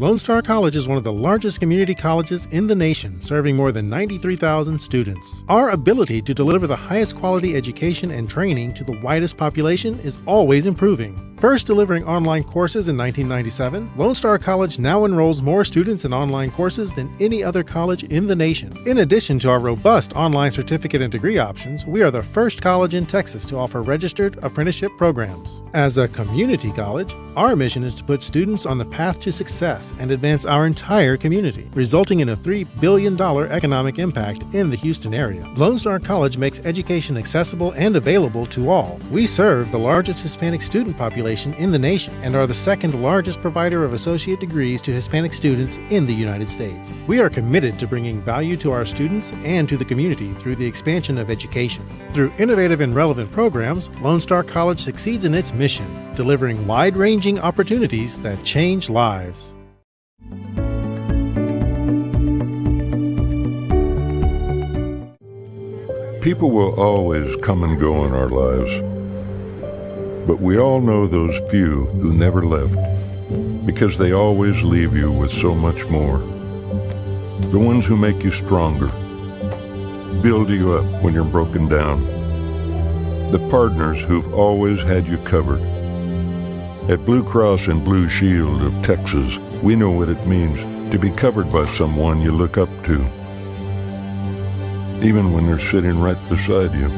Lone Star College is one of the largest community colleges in the nation, serving more than 93,000 students. Our ability to deliver the highest quality education and training to the widest population is always improving. First delivering online courses in 1997, Lone Star College now enrolls more students in online courses than any other college in the nation. In addition to our robust online certificate and degree options, we are the first college in Texas to offer registered apprenticeship programs. As a community college, our mission is to put students on the path to success and advance our entire community, resulting in a $3 billion economic impact in the Houston area. Lone Star College makes education accessible and available to all. We serve the largest Hispanic student population in the nation and are the second largest provider of associate degrees to Hispanic students in the United States. We are committed to bringing value to our students and to the community through the expansion of education. Through innovative and relevant programs, Lone Star College succeeds in its mission, delivering wide-ranging opportunities that change lives. People will always come and go in our lives, but we all know those few who never left, because they always leave you with so much more. The ones who make you stronger, build you up when you're broken down. The partners who've always had you covered. At Blue Cross and Blue Shield of Texas, we know what it means to be covered by someone you look up to, even when they're sitting right beside you.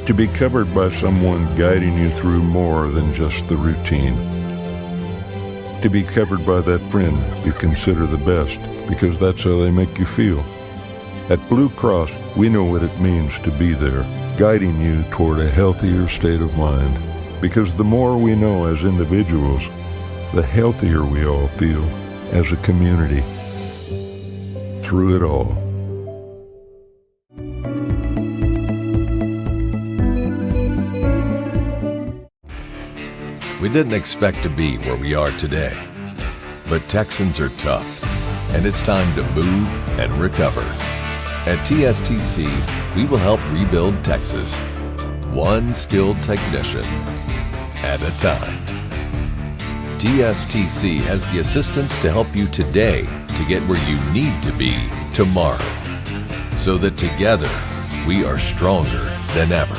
To be covered by someone guiding you through more than just the routine. To be covered by that friend you consider the best because that's how they make you feel. At Blue Cross, we know what it means to be there, guiding you toward a healthier state of mind. Because the more we know as individuals, the healthier we all feel as a community. Through it all. We didn't expect to be where we are today, but Texans are tough, and it's time to move and recover. At TSTC, we will help rebuild Texas, one skilled technician at a time. TSTC has the assistance to help you today to get where you need to be tomorrow, so that together we are stronger than ever.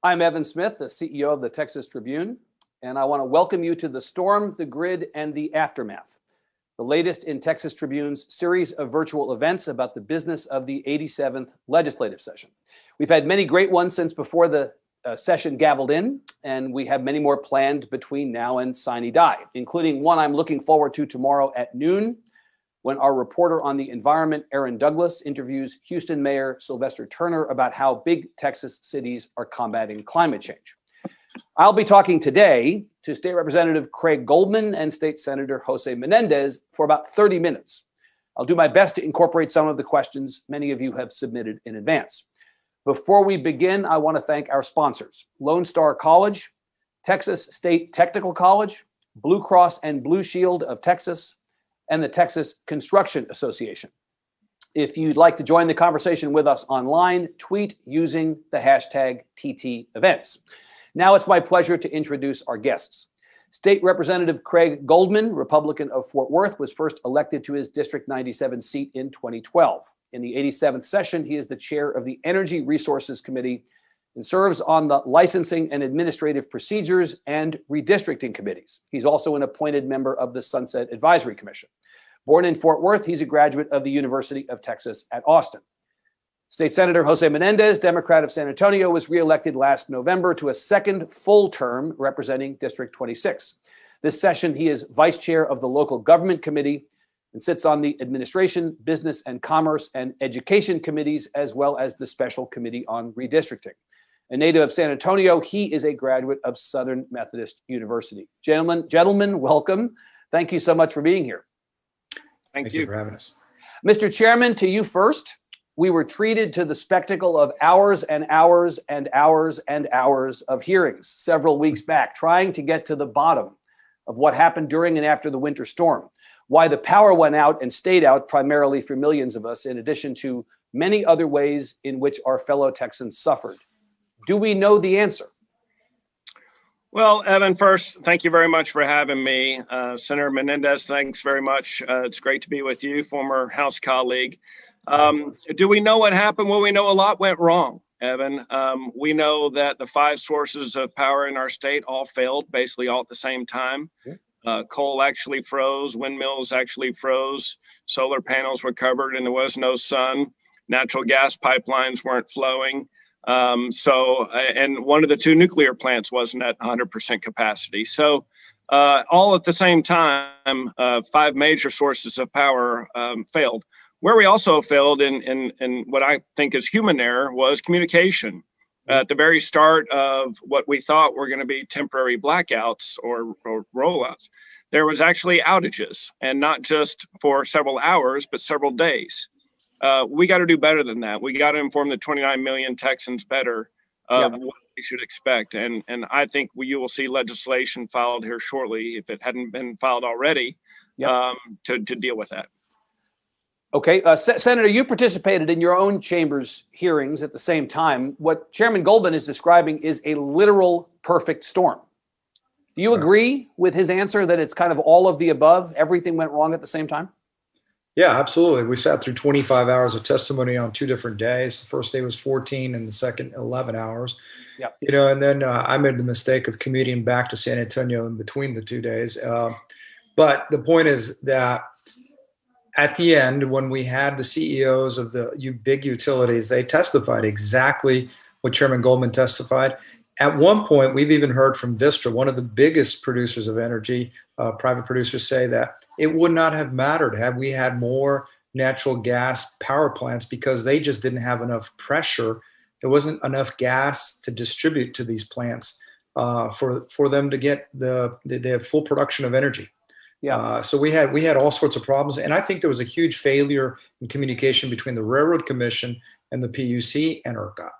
I'm Evan Smith, the CEO of the Texas Tribune, and I want to welcome you to The Storm, the Grid, and the Aftermath, the latest in Texas Tribune's series of virtual events about the business of the 87th legislative session. We've had many great ones since before the session gavelled in, and we have many more planned between now and sine die, including one I'm looking forward to tomorrow at noon, when our reporter on the environment, Aaron Douglas, interviews Houston Mayor Sylvester Turner about how big Texas cities are combating climate change. I'll be talking today to State Representative Craig Goldman and State Senator José Menéndez for about 30 minutes. I'll do my best to incorporate some of the questions many of you have submitted in advance. Before we begin, I want to thank our sponsors, Lone Star College, Texas State Technical College, Blue Cross and Blue Shield of Texas, and the Texas Construction Association. If you'd like to join the conversation with us online, tweet using the hashtag TTEvents. Now it's my pleasure to introduce our guests. State Representative Craig Goldman, Republican of Fort Worth, was first elected to his District 97 seat in 2012. In the 87th session, he is the chair of the Energy Resources Committee and serves on the Licensing and Administrative Procedures and Redistricting Committees. He's also an appointed member of the Sunset Advisory Commission. Born in Fort Worth, he's a graduate of the University of Texas at Austin. State Senator José Menéndez, Democrat of San Antonio, was reelected last November to a second full term representing District 26. This session, he is vice chair of the Local Government Committee and sits on the Administration, Business and Commerce, and Education Committees, as well as the Special Committee on Redistricting. A native of San Antonio, he is a graduate of Southern Methodist University. Gentlemen, welcome. Thank you so much for being here. Thank you for having us. Mr. Chairman, to you first. We were treated to the spectacle of hours and hours and hours and hours of hearings several weeks back, trying to get to the bottom of what happened during and after the winter storm, why the power went out and stayed out primarily for millions of us, in addition to many other ways in which our fellow Texans suffered. Do we know the answer? Well, Evan, first, thank you very much for having me. Senator Menéndez, thanks very much. It's great to be with you, former House colleague. Do we know what happened? Well, we know a lot went wrong, Evan. We know that the 5 sources of power in our state all failed, basically all at the same time. Coal actually froze, windmills actually froze, solar panels were covered and there was no sun, natural gas pipelines weren't flowing. And one of the 2 nuclear plants wasn't at 100% capacity. So all at the same time, 5 major sources of power failed. Where we also failed in what I think is human error was communication. At the very start of what we thought were going to be temporary blackouts or rollouts, there was actually outages, and not just for several hours, but several days. We got to do better than that. We got to inform the 29 million Texans better of what they should expect. And I think you will see legislation filed here shortly, if it hadn't been filed already, to deal with that. Okay, Senator, you participated in your own chamber's hearings at the same time. What Chairman Goldman is describing is a literal perfect storm. Do you agree with his answer that it's kind of all of the above? Everything went wrong at the same time? Yeah, absolutely. We sat through 25 hours of testimony on 2 different days. The first day was 14 and the second 11 hours. Yep. And then I made the mistake of commuting back to San Antonio in between the 2 days. But the point is that at the end, when we had the CEOs of the big utilities, they testified exactly what Chairman Goldman testified. At one point, we've even heard from Vistra, one of the biggest producers of energy, private producers, say that it would not have mattered had we had more natural gas power plants because they just didn't have enough pressure. There wasn't enough gas to distribute to these plants for them to get the full production of energy. So we had all sorts of problems, and I think there was a huge failure in communication between the Railroad Commission and the PUC and ERCOT.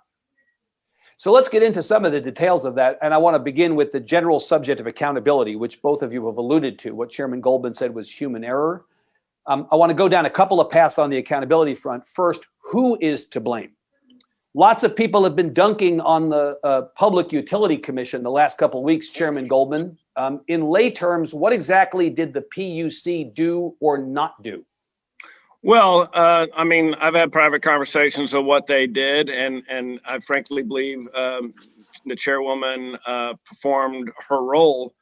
So let's get into some of the details of that, and I want to begin with the general subject of accountability, which both of you have alluded to. What Chairman Goldman said was human error. I want to go down a couple of paths on the accountability front. First, who is to blame? Lots of people have been dunking on the Public Utility Commission the last couple of weeks, Chairman Goldman. In lay terms, what exactly did the PUC do or not do? Well, I mean, I've had private conversations of what they did, and I frankly believe the chairwoman performed her role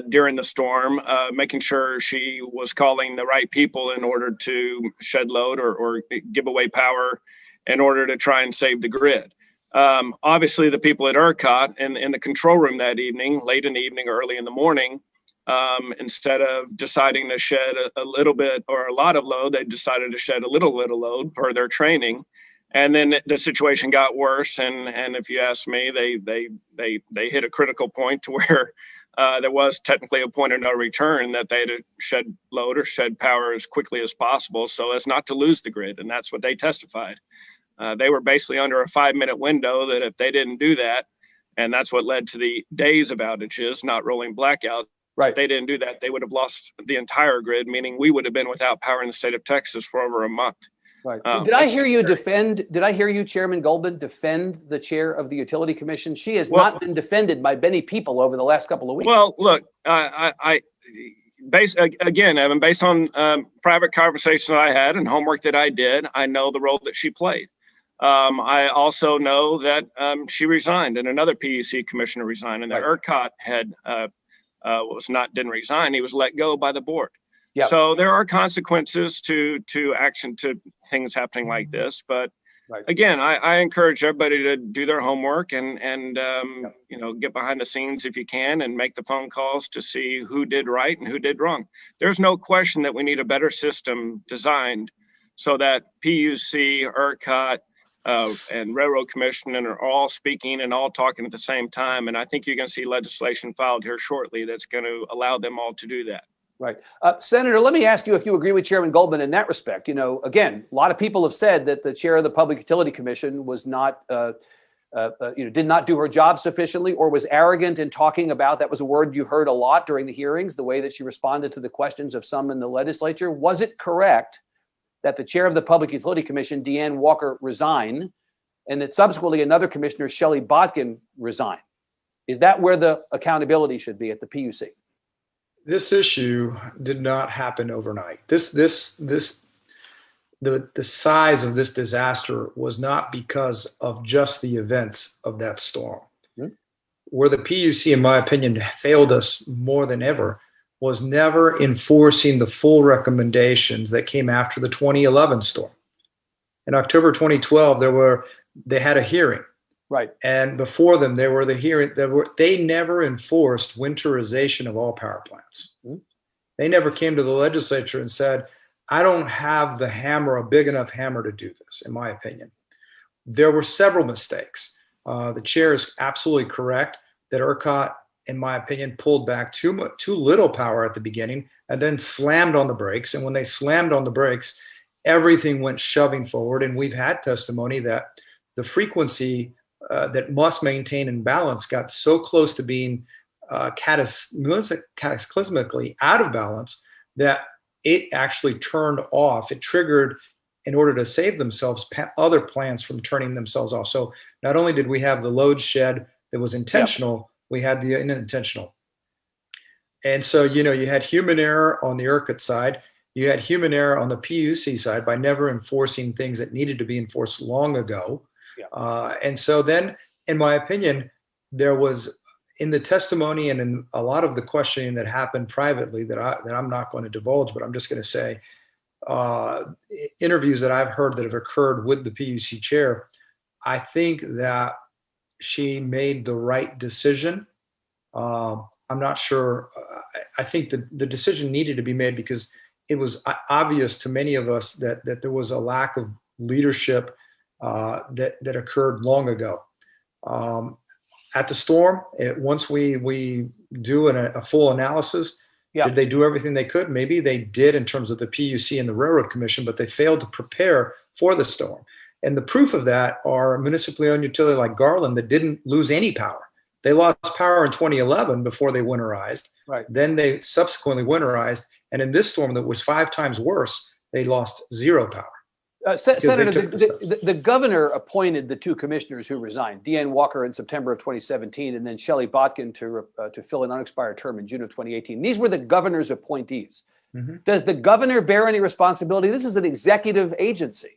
during the storm, making sure she was calling the right people in order to shed load or give away power in order to try and save the grid. Obviously, the people at ERCOT in the control room that evening, late in the evening, early in the morning, instead of deciding to shed a little bit or a lot of load, they decided to shed a little load per their training. And then the situation got worse. And if you ask me, they hit a critical point to where there was technically a point of no return, that they had to shed load or shed power as quickly as possible so as not to lose the grid. And that's what they testified. They were basically under a 5-minute window that if they didn't do that, and that's what led to the days of outages, not rolling blackouts. Right. If they didn't do that, they would have lost the entire grid, meaning we would have been without power in the state of Texas for over a month. Right. Did I hear you, Chairman Goldman, defend the chair of the Utility Commission? She has not been defended by many people over the last couple of weeks. Well, look, based on private conversations I had and homework that I did, I know the role that she played. I also know that she resigned and another PUC commissioner resigned, and the ERCOT head didn't resign. He was let go by the board. Yep. So there are consequences to action, to things happening like this. But again, I encourage everybody to do their homework and get behind the scenes if you can and make the phone calls to see who did right and who did wrong. There's no question that we need a better system designed so that PUC, ERCOT, and Railroad Commission are all speaking and all talking at the same time. And I think you're going to see legislation filed here shortly that's going to allow them all to do that. Right. Senator, let me ask you if you agree with Chairman Goldman in that respect. Again, a lot of people have said that the chair of the Public Utility Commission was not, did not do her job sufficiently or was arrogant in talking about, that was a word you heard a lot during the hearings, the way that she responded to the questions of some in the legislature. Was it correct that the chair of the Public Utility Commission, Deanne Walker, resigned, and that subsequently another commissioner, Shelley Botkin, resigned? Is that where the accountability should be at the PUC? This issue did not happen overnight. The size of this disaster was not because of just the events of that storm. Mm-hmm. Where the PUC, in my opinion, failed us more than ever was never enforcing the full recommendations that came after the 2011 storm. In October 2012, they had a hearing. Right. And before them, there were the hearing they never enforced winterization of all power plants. Mm-hmm. They never came to the legislature and said, I don't have the hammer, a big enough hammer to do this, in my opinion. There were several mistakes. The chair is absolutely correct that ERCOT, in my opinion, pulled back too little power at the beginning and then slammed on the brakes. And when they slammed on the brakes, everything went shoving forward. And we've had testimony that the frequency that must maintain and balance got so close to being cataclysmically out of balance that it actually turned off. It triggered, in order to save themselves, other plants from turning themselves off. So not only did we have the load shed that was intentional, we had the unintentional. And so, you had human error on the ERCOT side. You had human error on the PUC side by never enforcing things that needed to be enforced long ago. And so then, in my opinion, there was, in the testimony and in a lot of the questioning that happened privately that I'm not going to divulge, but I'm just going to say, interviews that I've heard that have occurred with the PUC chair, I think that she made the right decision. I'm not sure. I think the decision needed to be made because it was obvious to many of us that there was a lack of leadership that occurred long ago. At the storm, once we do a full analysis, did they do everything they could? Maybe they did in terms of the PUC and the Railroad Commission, but they failed to prepare for the storm. And the proof of that are a municipally owned utility like Garland that didn't lose any power. They lost power in 2011 before they winterized. Right. Then they subsequently winterized. And in this storm that was 5 times worse, they lost zero power. Senator, the governor appointed the 2 commissioners who resigned, Deanne Walker in September of 2017, and then Shelley Botkin to fill an unexpired term in June of 2018. These were the governor's appointees. Mm-hmm. Does the governor bear any responsibility? This is an executive agency.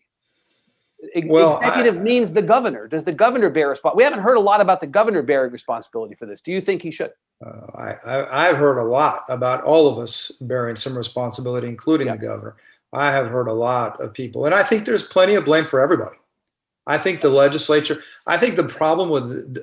executive means the governor. Does the governor bear responsibility? We haven't heard a lot about the governor bearing responsibility for this. Do you think he should? I've heard a lot about all of us bearing some responsibility, including the governor. I have heard a lot of people, and I think there's plenty of blame for everybody. I think the legislature, I think the problem with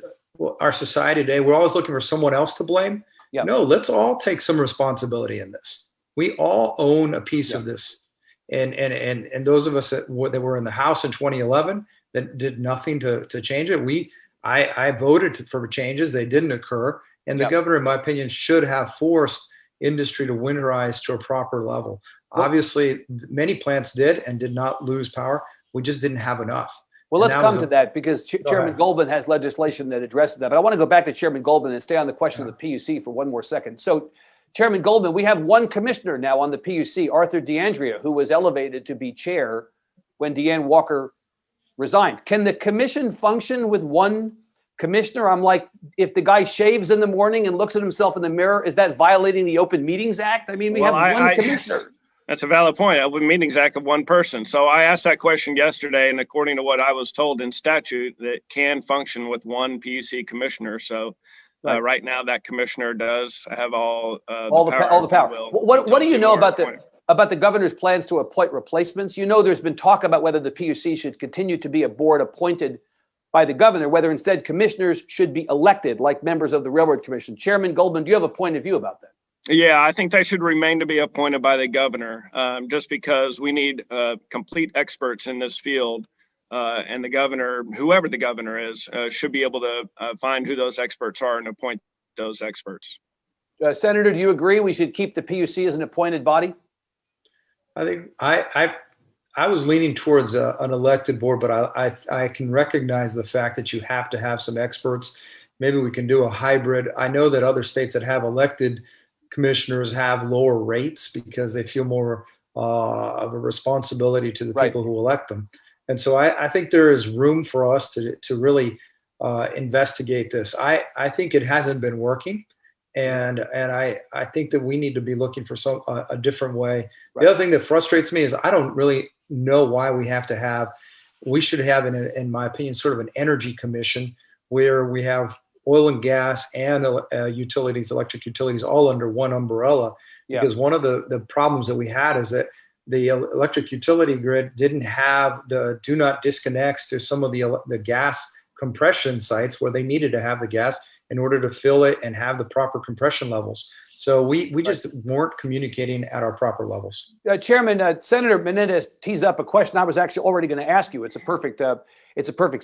our society today, we're always looking for someone else to blame. No, let's all take some responsibility in this. We all own a piece of this. And those of us that were in the House in 2011 that did nothing to change it, I voted for changes. They didn't occur. And the governor, in my opinion, should have forced industry to winterize to a proper level. Obviously, many plants did and did not lose power. We just didn't have enough. Well, let's come to that because Chairman Goldman has legislation that addresses that. But I want to go back to Chairman Goldman and stay on the question of the PUC for one more second. So, Chairman Goldman, we have one commissioner now on the PUC, Arthur DeAndrea, who was elevated to be chair when Deanne Walker resigned. Can the commission function with one commissioner? I'm like, if the guy shaves in the morning and looks at himself in the mirror, is that violating the Open Meetings Act? I mean, we have one commissioner. That's a valid point. Open Meetings Act of one person. So I asked that question yesterday, and according to what I was told in statute, that can function with one PUC commissioner. So right now, that commissioner does have all the power. What do you know about the governor's plans to appoint replacements? You know, there's been talk about whether the PUC should continue to be a board appointed by the governor, whether instead commissioners should be elected like members of the Railroad Commission. Chairman Goldman, do you have a point of view about that? Yeah, I think they should remain to be appointed by the governor, just because we need complete experts in this field. And the governor, whoever the governor is, should be able to find who those experts are and appoint those experts. Senator, do you agree we should keep the PUC as an appointed body? I think I was leaning towards an elected board, but I can recognize the fact that you have to have some experts. Maybe we can do a hybrid. I know that other states that have elected commissioners have lower rates because they feel more of a responsibility to the people who elect them. And so I think there is room for us to really investigate this. I think it hasn't been working. And I think that we need to be looking for a different way. The other thing that frustrates me is I don't really know why we should have, in my opinion, sort of an energy commission where we have oil and gas and utilities, electric utilities, all under one umbrella. Because one of the problems that we had is that the electric utility grid didn't have the do not disconnects to some of the gas compression sites where they needed to have the gas in order to fill it and have the proper compression levels. So we just weren't communicating at our proper levels. Chairman, Senator Menéndez tees up a question I was actually already going to ask you. It's a perfect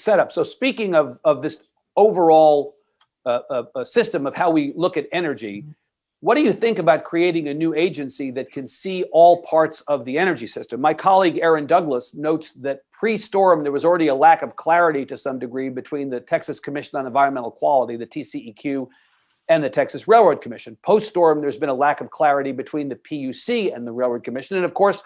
setup. So speaking of this overall system of how we look at energy, what do you think about creating a new agency that can see all parts of the energy system? My colleague Aaron Douglas notes that pre-storm, there was already a lack of clarity to some degree between the Texas Commission on Environmental Quality, the TCEQ, and the Texas Railroad Commission. Post-storm, there's been a lack of clarity between the PUC and the Railroad Commission. And of course,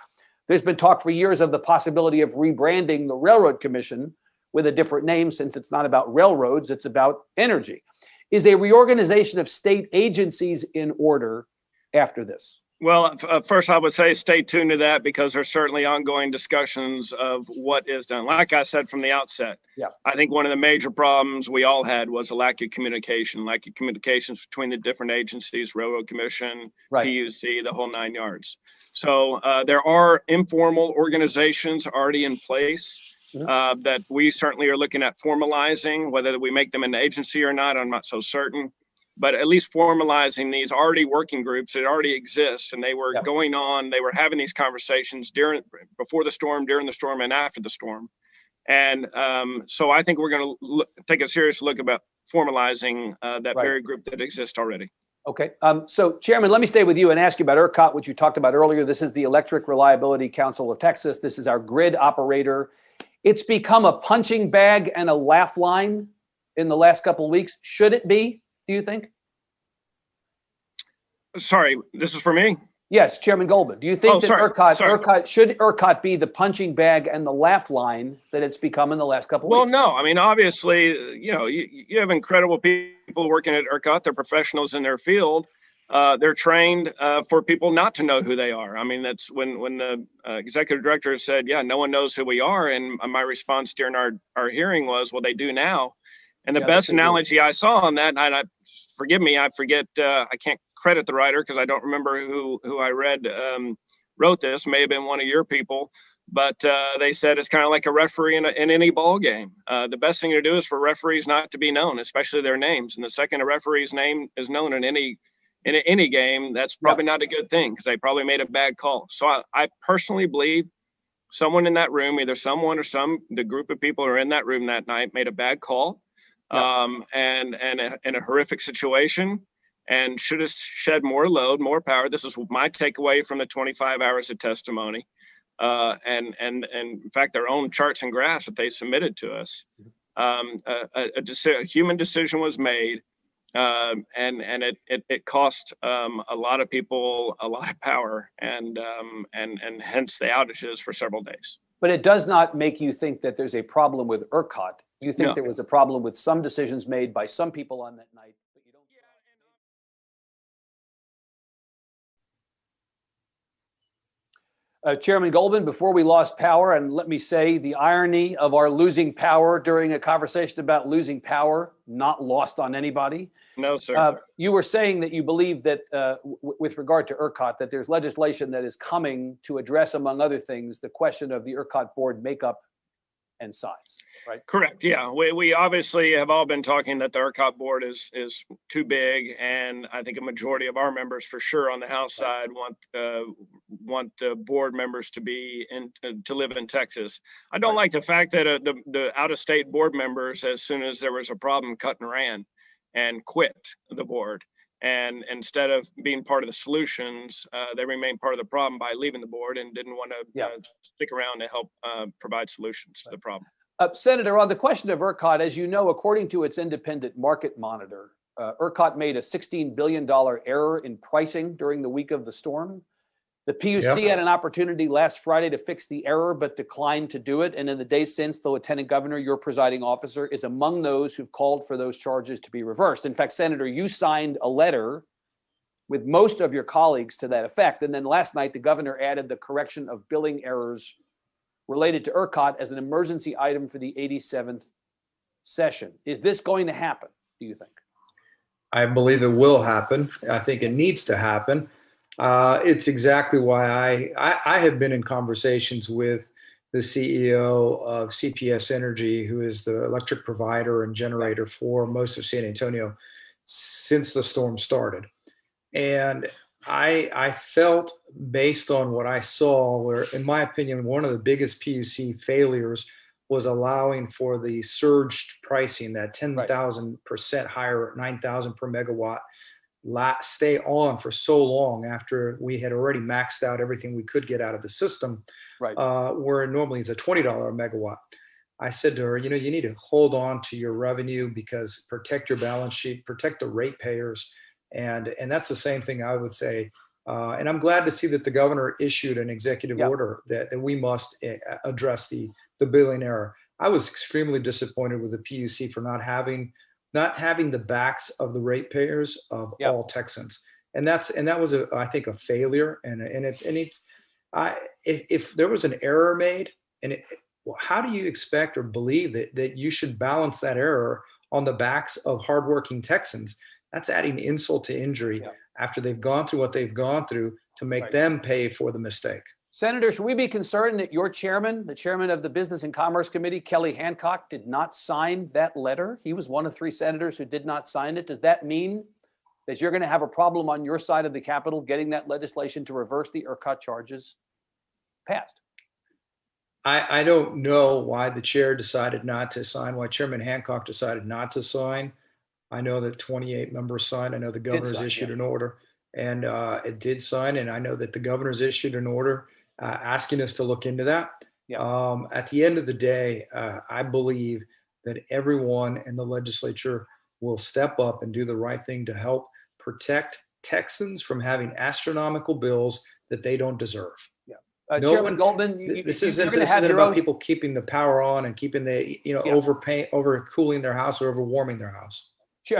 there's been talk for years of the possibility of rebranding the Railroad Commission with a different name, since it's not about railroads, it's about energy. Is a reorganization of state agencies in order after this? Well, first I would say stay tuned to that, because there's certainly ongoing discussions of what is done. Like I said from the outset, I think one of the major problems we all had was a lack of communications between the different agencies, Railroad Commission, PUC, the whole 9 yards. So there are informal organizations already in place that we certainly are looking at formalizing. Whether we make them an agency or not, I'm not so certain. But at least formalizing these already working groups that already exist, and they were going on, they were having these conversations before the storm, during the storm, and after the storm. And so I think we're going to take a serious look about formalizing that very group that exists already. Okay. So, Chairman, let me stay with you and ask you about ERCOT, which you talked about earlier. This is the Electric Reliability Council of Texas. This is our grid operator. It's become a punching bag and a laugh line in the last couple of weeks. Should it be, do you think? Sorry, this is for me? Yes, Chairman Goldman. Do you think that ERCOT should ERCOT be the punching bag and the laugh line that it's become in the last couple of weeks? Well, no. I mean, obviously, you have incredible people working at ERCOT. They're professionals in their field. They're trained for people not to know who they are. I mean, that's when the executive director said, yeah, no one knows who we are. And my response during our hearing was, well, they do now. And the best analogy I saw on that, and forgive me, I forget, I can't credit the writer because I don't remember who I read wrote this, may have been one of your people, but they said it's kind of like a referee in any ball game. The best thing to do is for referees not to be known, especially their names. And the second a referee's name is known in any game, that's probably not a good thing because they probably made a bad call. So I personally believe someone in that room, either someone or the group of people who are in that room that night made a bad call and in a horrific situation and should have shed more load, more power. This is my takeaway from the 25 hours of testimony. And in fact, their own charts and graphs that they submitted to us. A human decision was made. And it cost a lot of people a lot of power and hence the outages for several days. But it does not make you think that there's a problem with ERCOT. You think there was a problem with some decisions made by some people on that night, but you don't. Chairman Goldman, before we lost power, and let me say the irony of our losing power during a conversation about losing power, not lost on anybody. No, sir. You were saying that you believe that with regard to ERCOT, that there's legislation that is coming to address, among other things, the question of the ERCOT board makeup and size, right? Correct. Yeah, we obviously have all been talking that the ERCOT board is too big, and I think a majority of our members, for sure, on the House side, want the board members to live in Texas. I don't like the fact that the out-of-state board members, as soon as there was a problem, cut and ran and quit the board. And instead of being part of the solutions, they remained part of the problem by leaving the board and didn't want to stick around to help provide solutions to the problem. Senator, on the question of ERCOT, as you know, according to its independent market monitor, ERCOT made a $16 billion error in pricing during the week of the storm. The PUC had an opportunity last Friday to fix the error, but declined to do it. And in the days since, the Lieutenant Governor, your presiding officer, is among those who've called for those charges to be reversed. In fact, Senator, you signed a letter with most of your colleagues to that effect. And then last night, the governor added the correction of billing errors related to ERCOT as an emergency item for the 87th session. Is this going to happen, do you think? I believe it will happen. I think it needs to happen. It's exactly why I have been in conversations with the CEO of CPS Energy, who is the electric provider and generator for most of San Antonio since the storm started. And I felt, based on what I saw, where, in my opinion, one of the biggest PUC failures was allowing for the surged pricing, that 10,000% higher, 9,000 per megawatt, stay on for so long after we had already maxed out everything we could get out of the system, where normally it's a $20 a megawatt. I said to her, you need to hold on to your revenue, because protect your balance sheet, protect the ratepayers. And that's the same thing I would say. And I'm glad to see that the governor issued an executive order that we must address the billing error. I was extremely disappointed with the PUC for not having the backs of the ratepayers of all Texans, and that was I think a failure. If there was an error made, how do you expect or believe that you should balance that error on the backs of hardworking Texans? That's adding insult to injury after they've gone through what they've gone through to make them pay for the mistake. Senator, should we be concerned that your chairman, the chairman of the Business and Commerce Committee, Kelly Hancock, did not sign that letter? He was one of 3 senators who did not sign it. Does that mean that you're going to have a problem on your side of the Capitol getting that legislation to reverse the ERCOT charges passed? I don't know why the chair decided not to sign, why Chairman Hancock decided not to sign. I know that 28 members signed. I know the governor's issued an order, and it did sign. And I know that the governor's issued an order asking us to look into that. At the end of the day, I believe that everyone in the legislature will step up and do the right thing to help protect Texans from having astronomical bills that they don't deserve. Chairman Goldman, this isn't about people keeping the power on and keeping the overcooling their house or overwarming their house.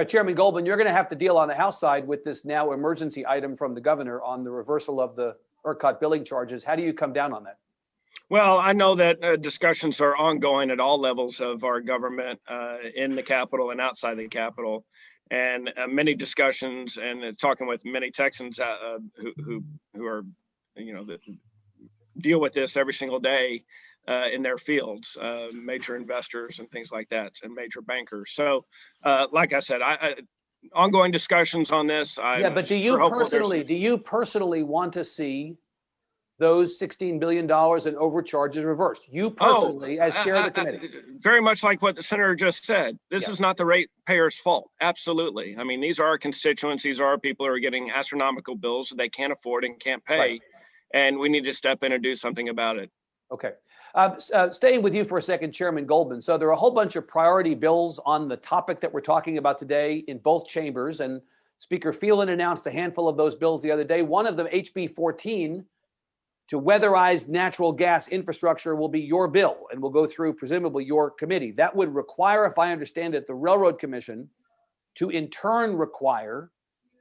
Chairman Goldman, you're going to have to deal on the House side with this now emergency item from the governor on the reversal of the ERCOT billing charges. How do you come down on that? Well, I know that discussions are ongoing at all levels of our government, in the Capitol and outside the Capitol, and many discussions and talking with many Texans who are, that deal with this every single day in their fields, major investors and things like that, and major bankers. So, like I said, ongoing discussions on this. But do you personally want to see those $16 billion in overcharges reversed? You personally, as chair of the committee. Very much like what the senator just said. This is not the ratepayers' fault. Absolutely. I mean, these are our constituents. These are our people who are getting astronomical bills that they can't afford and can't pay. Right. And we need to step in and do something about it. Okay. Staying with you for a second, Chairman Goldman. So there are a whole bunch of priority bills on the topic that we're talking about today in both chambers. And Speaker Phelan announced a handful of those bills the other day. One of them, HB 14, to weatherize natural gas infrastructure, will be your bill and will go through presumably your committee. That would require, if I understand it, the Railroad Commission to in turn require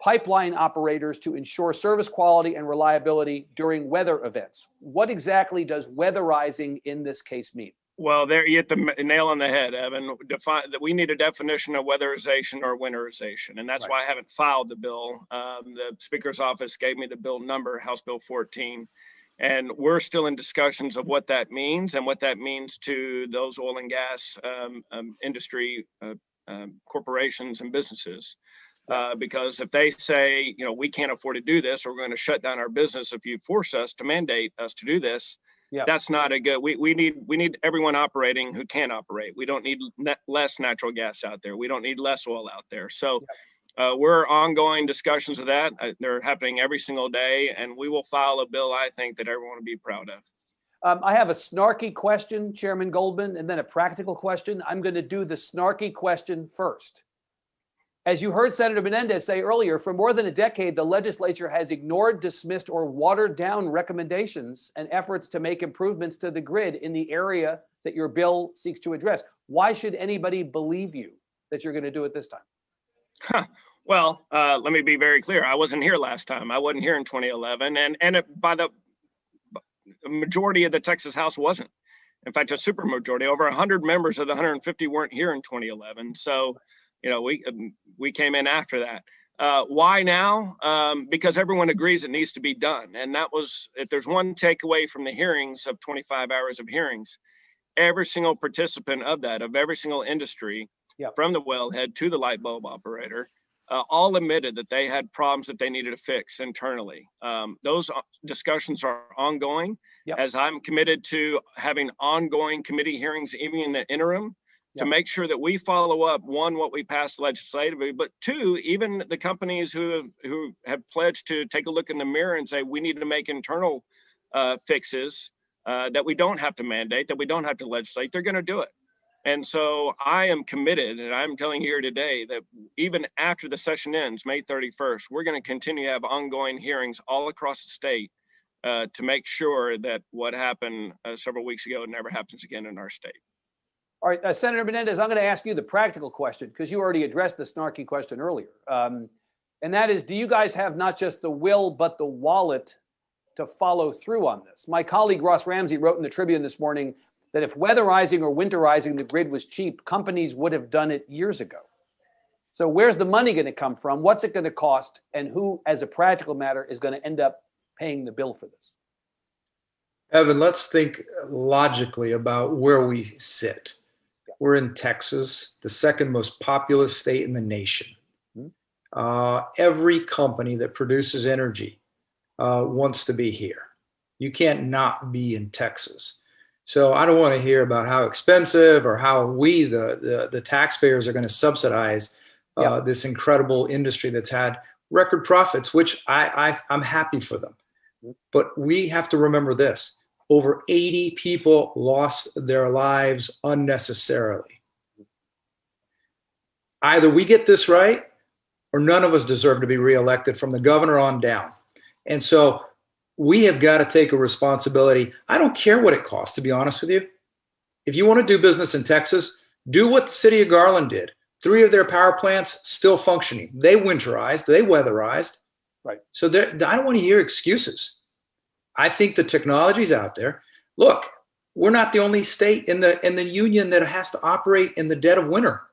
pipeline operators to ensure service quality and reliability during weather events. What exactly does weatherizing in this case mean? Well, there you hit the nail on the head, Evan. Define that we need a definition of weatherization or winterization, and that's why I haven't filed the bill. The Speaker's office gave me the bill number, House Bill 14. And we're still in discussions of what that means and what that means to those oil and gas industry corporations and businesses. Because if they say, we can't afford to do this, or we're going to shut down our business if you force us to mandate us to do this, that's not a good. We need everyone operating who can operate. We don't need less natural gas out there. We don't need less oil out there. So. We're ongoing discussions of that. They're happening every single day, and we will file a bill, I think, that everyone will be proud of. I have a snarky question, Chairman Goldman, and then a practical question. I'm going to do the snarky question first. As you heard Senator Menéndez say earlier, for more than a decade, the legislature has ignored, dismissed, or watered down recommendations and efforts to make improvements to the grid in the area that your bill seeks to address. Why should anybody believe you that you're going to do it this time? Well, let me be very clear. I wasn't here last time. I wasn't here in 2011. And by the majority of the Texas House wasn't. In fact, a supermajority, over 100 members of the 150 weren't here in 2011. So, we came in after that. Why now? Because everyone agrees it needs to be done. And that was, if there's one takeaway from the hearings of 25 hours of hearings, every single participant of that, of every single industry, from the wellhead to the light bulb operator, all admitted that they had problems that they needed to fix internally. Those discussions are ongoing, as I'm committed to having ongoing committee hearings, even in the interim, to make sure that we follow up, one, what we passed legislatively, but two, even the companies who have pledged to take a look in the mirror and say, we need to make internal fixes that we don't have to mandate, that we don't have to legislate, they're going to do it. And so I am committed, and I'm telling you here today that even after the session ends, May 31st, we're going to continue to have ongoing hearings all across the state to make sure that what happened several weeks ago never happens again in our state. All right, Senator Menéndez, I'm going to ask you the practical question, because you already addressed the snarky question earlier. And that is, do you guys have not just the will, but the wallet to follow through on this? My colleague Ross Ramsey wrote in the Tribune this morning that if weatherizing or winterizing the grid was cheap, companies would have done it years ago. So where's the money going to come from? What's it going to cost? And who, as a practical matter, is going to end up paying the bill for this? Evan, let's think logically about where we sit. We're in Texas, the second most populous state in the nation. Every company that produces energy wants to be here. You can't not be in Texas. So I don't want to hear about how expensive or how we, the taxpayers, are going to subsidize this incredible industry that's had record profits, which I'm happy for them. But we have to remember this. Over 80 people lost their lives unnecessarily. Either we get this right or none of us deserve to be reelected from the governor on down. And so we have got to take a responsibility. I don't care what it costs, to be honest with you. If you want to do business in Texas, do what the city of Garland did. 3 of their power plants still functioning. They winterized, they weatherized. Right. So I don't want to hear excuses. I think the technology's out there. Look, we're not the only state in the union that has to operate in the dead of winter.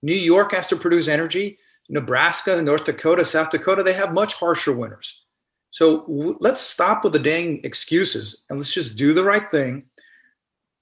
New York has to produce energy. Nebraska, North Dakota, South Dakota, they have much harsher winters. So let's stop with the dang excuses and let's just do the right thing.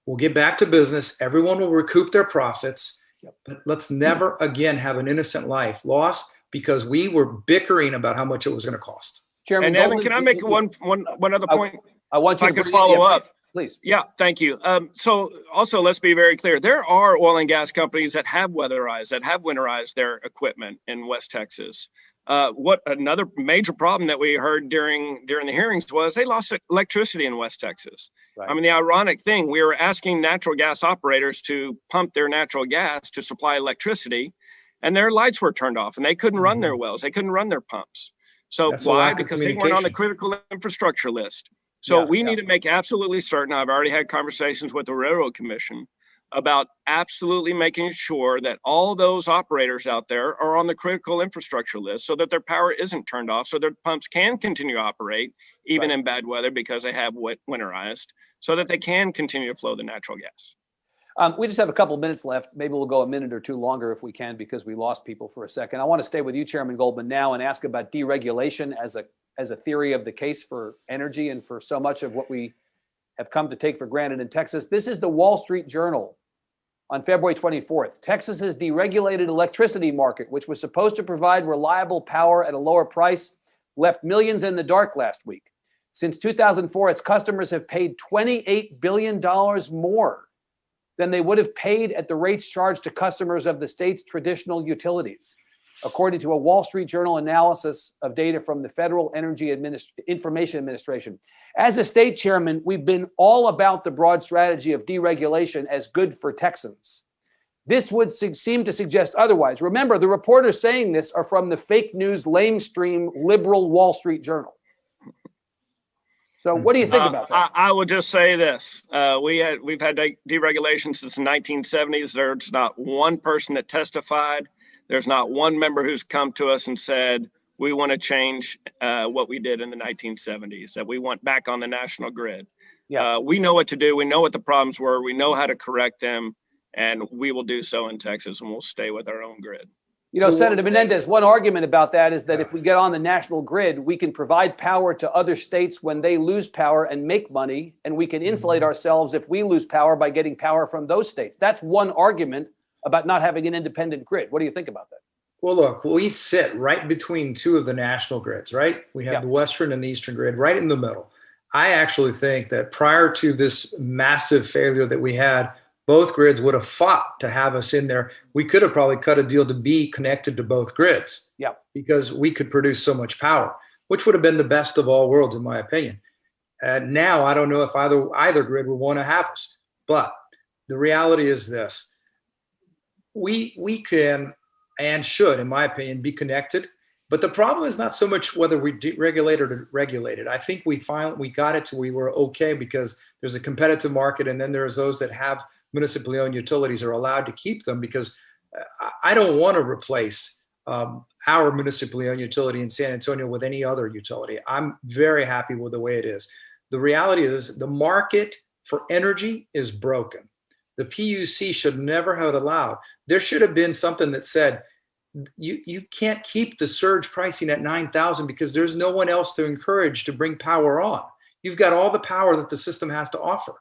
We'll get back to business. Everyone will recoup their profits. Yep. But let's never again have an innocent life lost because we were bickering about how much it was going to cost. Chairman Goldman, Evan, can I make one other point? I want you if I could follow up. Please. Yeah, thank you. So also, let's be very clear. There are oil and gas companies that have winterized their equipment in West Texas. What another major problem that we heard during the hearings was they lost electricity in West Texas. Right. I mean, the ironic thing, we were asking natural gas operators to pump their natural gas to supply electricity, and their lights were turned off, and they couldn't run their wells. They couldn't run their pumps. So why? Because they weren't on the critical infrastructure list. So we need to make absolutely certain, I've already had conversations with the Railroad Commission about absolutely making sure that all those operators out there are on the critical infrastructure list so that their power isn't turned off, so their pumps can continue to operate even in bad weather because they have winterized, so that they can continue to flow the natural gas. We just have a couple of minutes left. Maybe we'll go a minute or two longer if we can because we lost people for a second. I want to stay with you, Chairman Goldman, now and ask about deregulation as a theory of the case for energy and for so much of what we have come to take for granted in Texas. This is the Wall Street Journal on February 24th. Texas's deregulated electricity market, which was supposed to provide reliable power at a lower price, left millions in the dark last week. Since 2004, its customers have paid $28 billion more than they would have paid at the rates charged to customers of the state's traditional utilities, according to a Wall Street Journal analysis of data from the Federal Energy Information Administration. As a state chairman, we've been all about the broad strategy of deregulation as good for Texans. This would seem to suggest otherwise. Remember, the reporters saying this are from the fake news, lamestream, liberal Wall Street Journal. So what do you think about that? I would just say this. We've had deregulation since the 1970s. There's not one person that testified. There's not one member who's come to us and said, we want to change what we did in the 1970s, that we want back on the national grid. Yeah. We know what to do. We know what the problems were. We know how to correct them. And we will do so in Texas, and we'll stay with our own grid. You know, Senator Menéndez, one argument about that is that if we get on the national grid, we can provide power to other states when they lose power and make money, and we can insulate ourselves if we lose power by getting power from those states. That's one argument about not having an independent grid. What do you think about that? Well, look, we sit right between two of the national grids, right? We have the Western and the Eastern grid right in the middle. I actually think that prior to this massive failure that we had, both grids would have fought to have us in there. We could have probably cut a deal to be connected to both grids because we could produce so much power, which would have been the best of all worlds, in my opinion. And now I don't know if either grid would want to have us. But the reality is this. We can and should, in my opinion, be connected. But the problem is not so much whether we deregulate or regulate it. I think we got it to we were okay because there's a competitive market, and then there's those that have municipally owned utilities are allowed to keep them because I don't want to replace our municipally owned utility in San Antonio with any other utility. I'm very happy with the way it is. The reality is the market for energy is broken. The PUC should never have allowed. There should have been something that said, you can't keep the surge pricing at 9,000 because there's no one else to encourage to bring power on. You've got all the power that the system has to offer.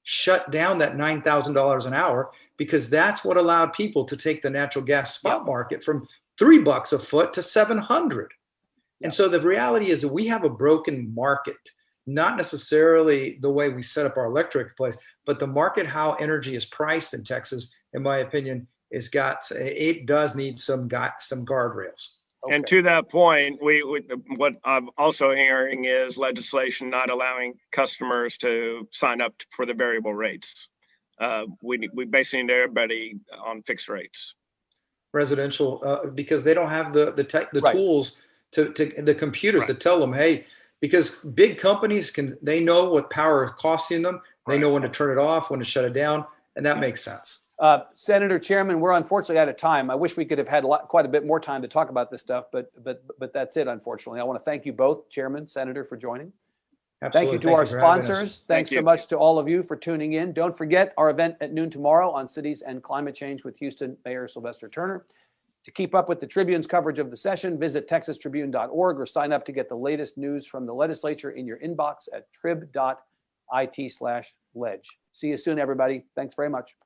Shut down that $9,000 an hour because that's what allowed people to take the natural gas spot market from $3 a foot to $700. And so the reality is that we have a broken market, not necessarily the way we set up our electric place, but the market, how energy is priced in Texas, in my opinion, it does need some guardrails. Okay. And to that point, what I'm also hearing is legislation not allowing customers to sign up for the variable rates. We basically need everybody on fixed rates. Residential, because they don't have the tools to the computers to tell them, hey, because big companies they know what power is costing them. They know when to turn it off, when to shut it down, and that makes sense. Senator Chairman, we're unfortunately out of time. I wish we could have had quite a bit more time to talk about this stuff, but that's it, unfortunately. I want to thank you both, Chairman, Senator, for joining. Absolutely. Thank you to our sponsors. Thanks so you. much to all of you for tuning in. Don't forget our event at noon tomorrow on cities and climate change with Houston Mayor Sylvester Turner. To keep up with the Tribune's coverage of the session, visit texastribune.org or sign up to get the latest news from the legislature in your inbox at trib.it/ledge. See you soon, everybody. Thanks very much.